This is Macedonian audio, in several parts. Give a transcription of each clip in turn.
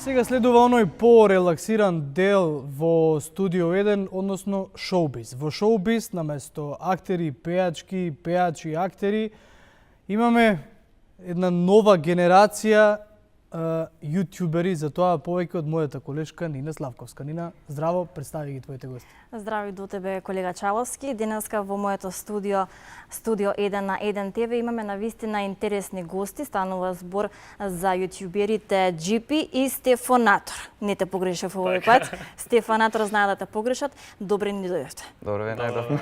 Сега следува оној по-релаксиран дел во Студио 1, односно шоубиз. Во шоубиз, наместо актери, пеачки, пеачи и актери, имаме една нова генерација јутјубери, затоа повеќе од мојата колешка Нина Славковска. Нина, здраво, представи ги твоите гости. Здрави до тебе, колега Чаловски. Денеска во моето студио 1 на 1 ТВ имаме навистина интересни гости. Станува збор за јутјуберите Джипи и Стефонатор. Не те погрешав овој пат. Стефонатор знае да те погрешат. Добре ни дојдовте. Добро ве најдовме.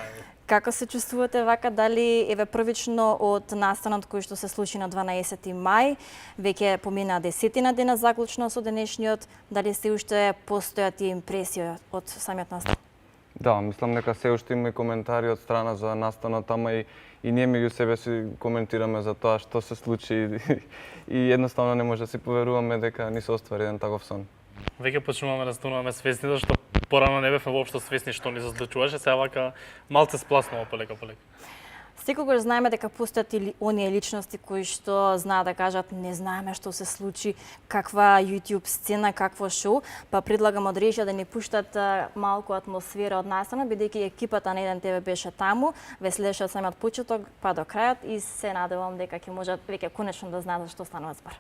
Како се чувствувате вака? Дали еве првично од настанот кој што се случи на 12 мај, веќе помина 10 дена заклучно со денешниот, дали се уште постојат и импресии од самиот настан? Да, мислам дека се уште има и коментари од страна за настанот, ама и ние меѓу себе си коментираме за тоа што се случи и едноставно не може да си поверуваме дека ни се оствари еден таков сон. Веќе почнуваме да стануваме свесни, зашто порано не бевме воопшто свесни што ни се случуваше, сега вака малце спласнува полека. Секогаш знаеме дека постојат и оние личности кои што знаат да кажат не знаеме што се случи, каква YouTube сцена, какво шоу, па предлагам од режија да ни пуштат малку атмосфера од настанот, бидејќи екипата на 1 ТВ беше таму, ве следеше од самиот почеток па до крајот и се надевам дека ќе можат веќе конечно да знаат за што станува збор.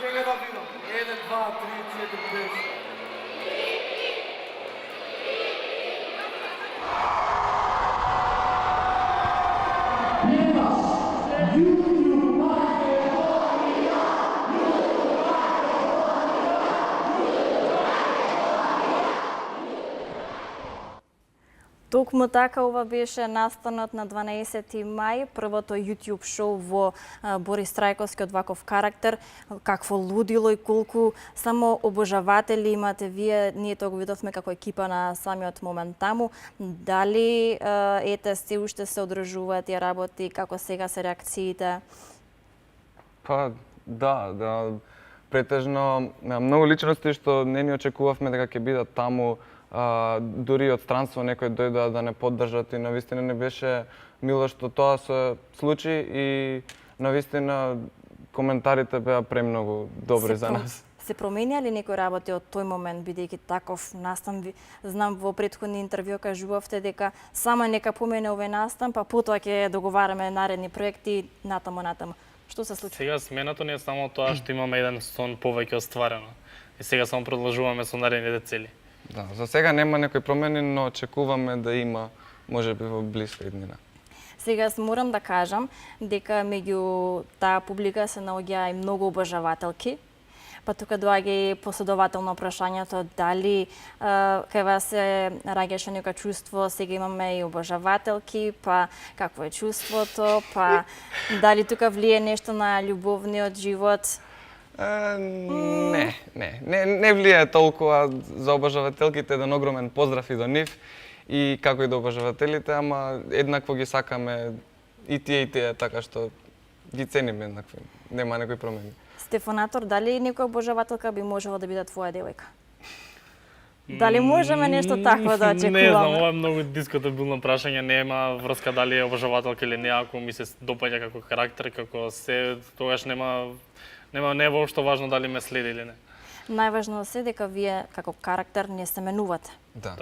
Сега да видам. 1, 2, 3, 4, 5. Токму така ова беше настанот на 12 мај, првото YouTube шоу во Борис Трајковски од ваков карактер, какво лудило и колку само обожаватели имате вие, ние тоа го видовме како екипа на самиот момент таму. Дали ете се уште се одржуваат и работи, како сега се реакциите? Па да, претежно многу личности што не ни очекувавме дека ќе бидат таму, дури од странство некои дојдоа да не поддржат и навистина не беше мило што тоа се случи и навистина коментарите беа премногу добри за нас. Се променија ли некои работи од тој момент, бидејќи таков настан, знам во претходни интервју кажувавте дека само нека помене овој настан, па потоа ќе договараме наредни проекти натаму. Што се случи? Сега сменато не е само тоа што имаме еден сон повеќе остварено. И сега само продолжуваме со наредните цели. Да, за сега нема некои промени, но очекуваме да има, можеби во блиска иднина. Сега морам да кажам дека меѓу таа публика се наоѓа и многу обожавателки. Па тука доаѓа и последователно прашањето дали кај вас се раѓаше некој чувство, сега имаме и обожавателки, па какво е чувството, па дали тука влие нешто на љубовниот живот? Не влие толкова за обожавателките, еден огромен поздрав и до нив и како и до обожавателите, ама еднакво ги сакаме и тие, така што ги цениме еднакви. Нема некои промени. Стефонатор, дали некоја обожавателка би можела да биде твоја девојка? Дали можеме нешто такво да очекуваме? Не знам, ова е многу дискутабилно прашање, нема врска дали е обожавателка или не, ако ми се допаѓа како карактер, како се, тогаш не е воопшто важно дали ме следи или не. Најважно е дека вие како карактер не се менувате. Да.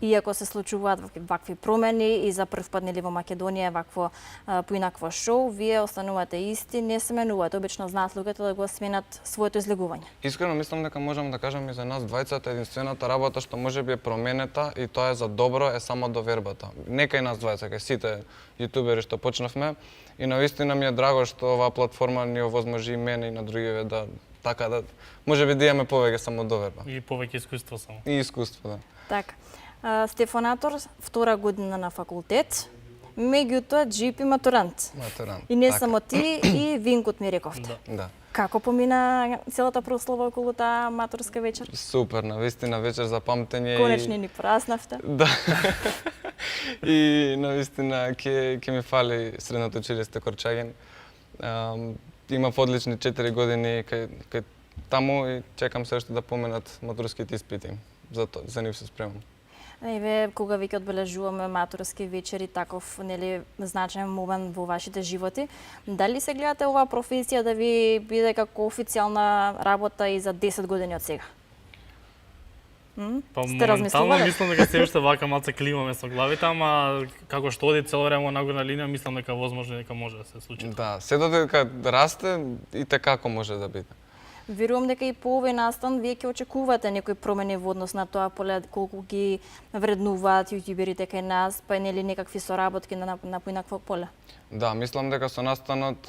Иако се случуваат вакви промени и за прв пат нели во Македонија вакво поинакво шоу, вие останувате исти, не се менувате. Обично знаат луѓето да го сменат своето излегување. Искрено мислам дека можам да кажам и за нас двајцата единствената работа што можеби е променета и тоа е за добро е само довербата. Нека и нас двајца, кај сите јутубери што почнавме и навистина ми е драго што оваа платформа ни овозможи и мене и на другиве да така да можеби да имаме повеќе само доверба. И повеќе искуство само. И искуство, да. Така. Стефонатор, втора година на факултет. Меѓутоа, GP матурант. Матурант. И не така. само ти, и Винкот ми рековте. Да. Како помина целата прослава околу таа матурска вечер? Супер, навистина вечер за памтење. Конечно ни пораснавте. Да. И навистина ќе ми фали средното училиште Корчаген. Имав одлични 4 години кај таму и чекам се уште да поменат матурските испити. За нив се спремам. Еве, кога веќе одбележуваме матурски вечери, таков нели значаен момент во вашите животи, дали се гледате оваа професија да ви биде како официјална работа и за 10 години од сега? Па Сте моментално размислувале? мислам дека се уште вака малце кливаме со главите, ама како што оди цело време на горна линија, мислам дека возможно дека може да се случи. Да, се додека расте и така како може да биде. Верувам дека и по овој настан вие ќе очекувате некои промени во однос на тоа колку ги вреднуваат јутјуберите кај нас, па нели некакви соработки на поинакво поле. Да, мислам дека со настанот,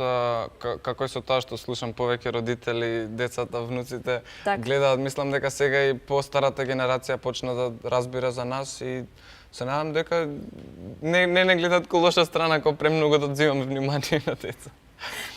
како и со тоа што слушам повеќе родители, децата, внуците, Так. гледаат, мислам дека сега и постарата генерација почна да разбира за нас и се надам дека не гледаат ко лоша страна, ко премногу да одзивам внимание на деца.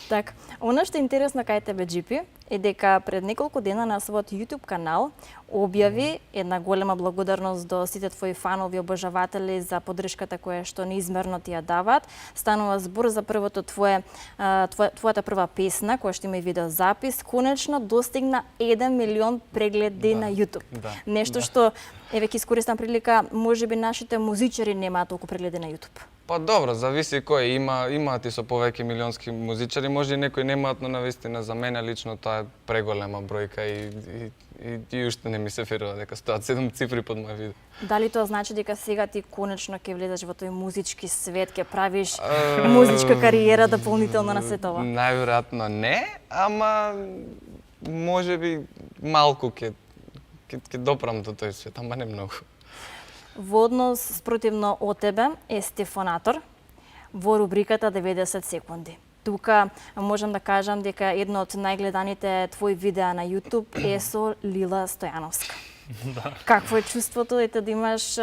Так, она што е интересно кај тебе, GP, е дека пред неколку дена на својот YouTube канал објави една голема благодарност до сите твои фанови, обожаватели за поддршката која што неизмерно ти ја даваат. Станува збор за првото твојата прва песна, која што има и видеозапис, конечно достигна 1 милион прегледи на YouTube. Да, Нешто што, еве ќе искористам прилика, можеби нашите музичари немаат толку прегледи на YouTube. Па добро, зависи кој имаат и со повеќе милионски музичари, може и некои немаат, но навистина за мене лично тоа е преголема бројка и уште не ми се верува дека стоат 7 цифри под мој видео. Дали тоа значи дека сега ти конечно ќе влезеш во тој музички свет, ќе правиш музичка кариера дополнително на сето ова? Најверојатно не, ама можеби малку ќе допрам до тој свет, ама не многу. Во однос спротивно од тебе е Стефонатор во рубриката 90 секунди. Тука можам да кажам дека едно од најгледаните твои видеа на YouTube е со Лила Стојановска. Да. Какво е чувството да имаш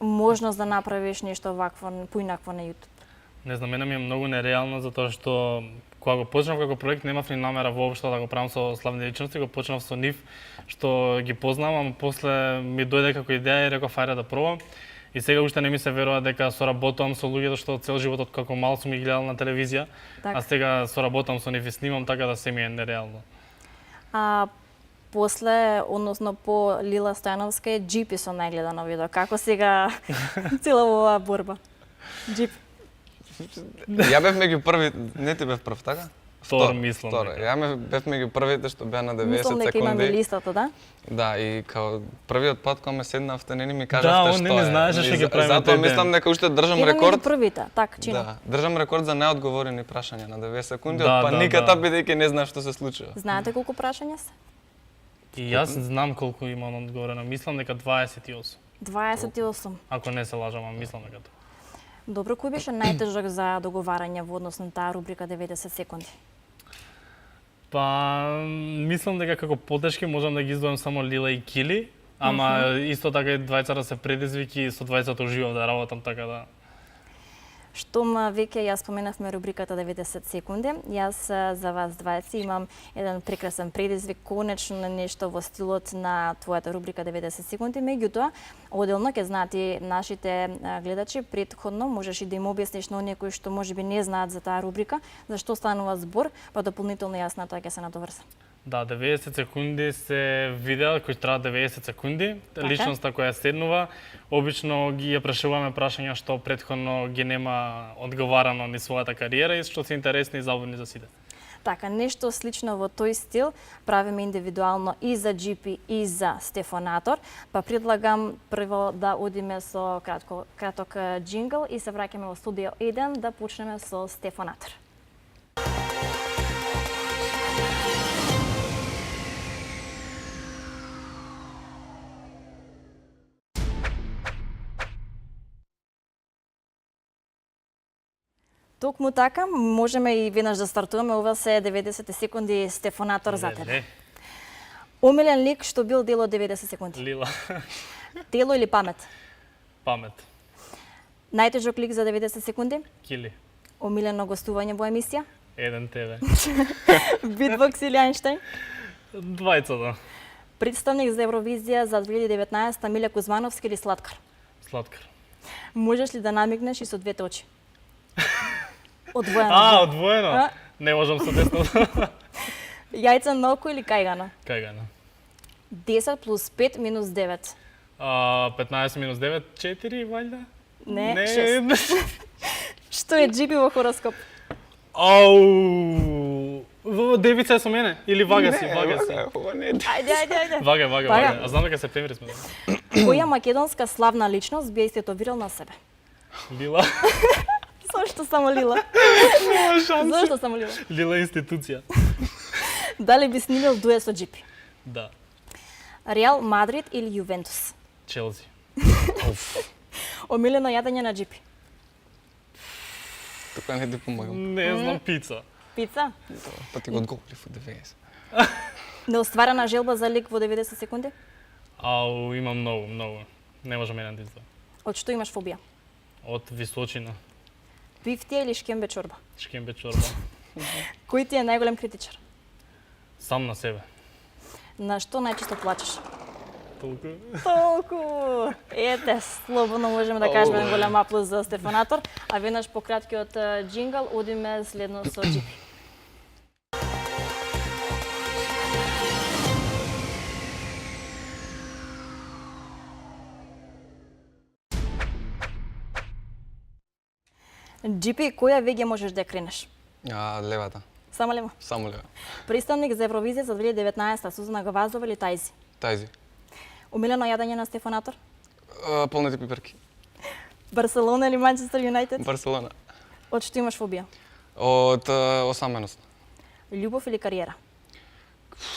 можност да направиш нешто вакво поинакво на YouTube? Не знам, мене ми е многу нереално затоа што кога го почнав како проект немав ни намера воопшто да го правам со славни личности, го почнав со нив што ги познавам, ама после ми дојде како идеја и реков ајде да пробам. И сега уште не ми се верува дека соработувам со луѓето што цел живот како мал сум ги гледал на телевизија, Так. а сега соработам со нив и снимам, така да се ми е нереално. А после, односно по Лила Стојановска е GP со најгледано видео. Како сега цела оваа борба? GP. Ја бев меѓу први, не ти бев прв, така? Втор, мислам дека. Ја бев меѓу првите што беа на 90 Мислам дека имаме секунди. листата, да? Да, и као првиот пат кога ме седнавте, не ми кажавте он што не е. знаеше што И ќе правиме затоа тој ден. мислам дека уште држам Еден рекорд. меѓу првите, так, чина. Да, држам рекорд за неодговорени прашања на 90 секунди Да, од да, паниката да. бидејќи не знаев што се случува. Знаете колку прашања се? И јас знам колку има одговорено, мислам дека 28. 28. Ако не се лажам, ама мислам дека тоа. Добро, кој беше најтежок за договарање во однос на таа рубрика 90 секунди? Па, мислам дека како потешки можам да ги издвојам само Лила и Кили, ама исто така и двајцата се предизвики и со двајцата уживав да работам, така да... Штом веќе ја споменавме рубриката 90 секунди, јас за вас двајци имам еден прекрасен предизвик, конечно нешто во стилот на твојата рубрика 90 секунди, меѓутоа, оделно ќе знаат и нашите гледачи, претходно можеш и да им објасниш на оние кои што можеби не знаат за таа рубрика, за што станува збор, па дополнително јас на тоа ќе се надоврзам. Да, 90 секунди се видеа кои траат 90 секунди. Така. Личноста која седнува, обично ги ја прашуваме прашања што претходно ги нема одговарано ни својата кариера и што се интересни и забавни за сите. Така, нешто слично во тој стил правиме индивидуално и за GP и за Стефонатор, па предлагам прво да одиме со краток джингл и се враќаме во студио 1 да почнеме со Стефонатор. Токму така, можеме и веднаш да стартуваме, ова се 90 секунди Стефонатор за тебе. Леле, Омилен лик што бил дел од 90 секунди. Лила, Тело или памет? памет. Најтежок лик за 90 секунди, Кили. омилено гостување во емисија, 1 ТВ. битбокс или Ајнштајн, Двајцата. представник за Евровизија за 2019 Миле Кузмановски или Слаткар. Слаткар. Можеш ли да намигнеш и со двете очи? Одвоено. Одвоено? А? Не можам со десното. Јајца на око или кајгана? Кајгана. 10 плюс 5 минус 9. 15 минус 9, 4, ваljda? Не, 6. Што е джипи во хороскоп? Ау! Девица е со мене? Или вага си? Вага си. Ова не е. Ајде. Вага. А знам дека септември сме. Која македонска славна личност би ја истетовирал на себе? Лила. Зошто само Лила? Нема шанса. Зошто само Лила? Лила институција. Дали би снимил дует со джипи? Да. Реал Мадрид или Јувентус? Челси. Омилено јадење на джипи? Тука не ти помагам. Не знам, пица. Пица? Па ти го одговорив од 90. Неостварена желба за лик во 90 секунди? Ау, имам многу. Не можам еден да издам. Од што имаш фобија? Од височина. Пифтија или шкембе чорба? Шкембе чорба. Кој ти е најголем критичар? Сам на себе. На што најчесто плачеш? Толку. Ете, слободно можеме да кажеме еден голем аплауз за Стефанатор, а веднаш по краткиот џингал одиме следно со джипи. Джипи, која веќе можеш да ја кренеш? Левата. Само лево. Само лева. Представник за Евровизија за 2019 Сузана Гавазова или Тајзи? Тајзи. Умилено јадење на Стефанатор? Полните пиперки. Барселона или Манчестер Юнајтед? Барселона. Од што имаш фобија? Од осаменост. Љубов или кариера?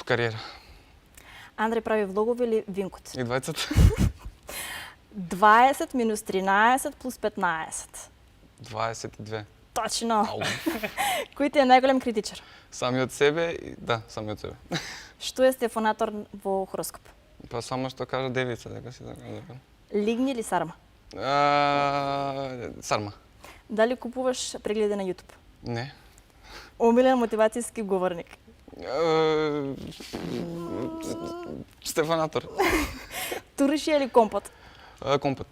Кариера. Андреј прави влогови или Винкот? И двајцата. 20 минус 13 плюс 15. 22. Точно. Кој ти е најголем критичар? Самиот себе и самиот себе. Што е Стефанатор во хороскоп? Па само што кажа девица, дека си така. Лигни или сарма? Сарма. Дали купуваш прегледи на YouTube? Не. Омилен мотивацијски говорник? Стефанатор. Туршија или компот? Компот.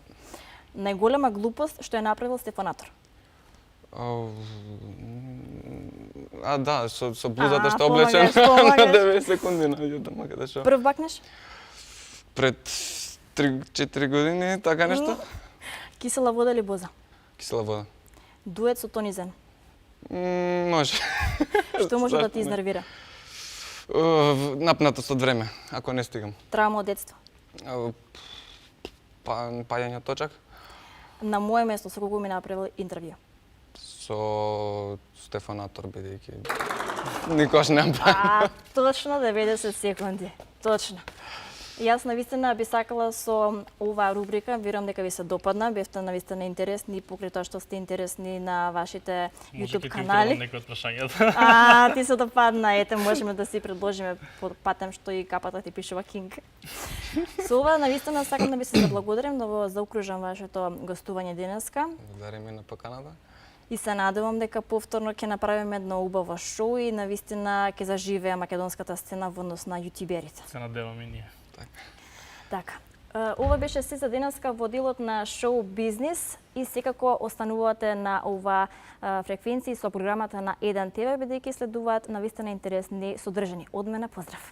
Најголема глупост што е направил Стефанатор? Со блузата што облечен помагаш. на 9 секунди на YouTube, каде што. Прв бакнеш? Пред 3-4 години, така нешто. Кисела вода или боза? Кисела вода. Дует со Тони Зен? Може. Што може да Зашто ти не? изнервира? Напнатост од време, ако не стигам. Травма од детство? Паѓање од точак. На моје место со кого ми направил интервју? Со Стефанатор, бидејќи никош не направи. Точно 90 секунди. Точно. Јас навистина би сакала со оваа рубрика, верувам дека ви се допадна, бевте навистина интересни, покрај тоа што сте интересни на вашите YouTube канали. Некој од прашањата. Ти се допадна, ете, можеме да си предложиме по патем што и капата ти пишува Кинг. Со ова навистина сакам да ви се заблагодарам, да го заокружам вашето гостување денеска. Благодариме на поканата. И се надевам дека повторно ќе направиме едно убаво шоу и навистина ќе заживее македонската сцена во однос на јутиберите. Се надеваме и ние. Така. Ова беше се за денеска во делот на шоу бизнис и секако останувате на ова фреквенција со програмата на 1 ТВ, бидејќи следуваат навистина интересни содржини. Од мене поздрав!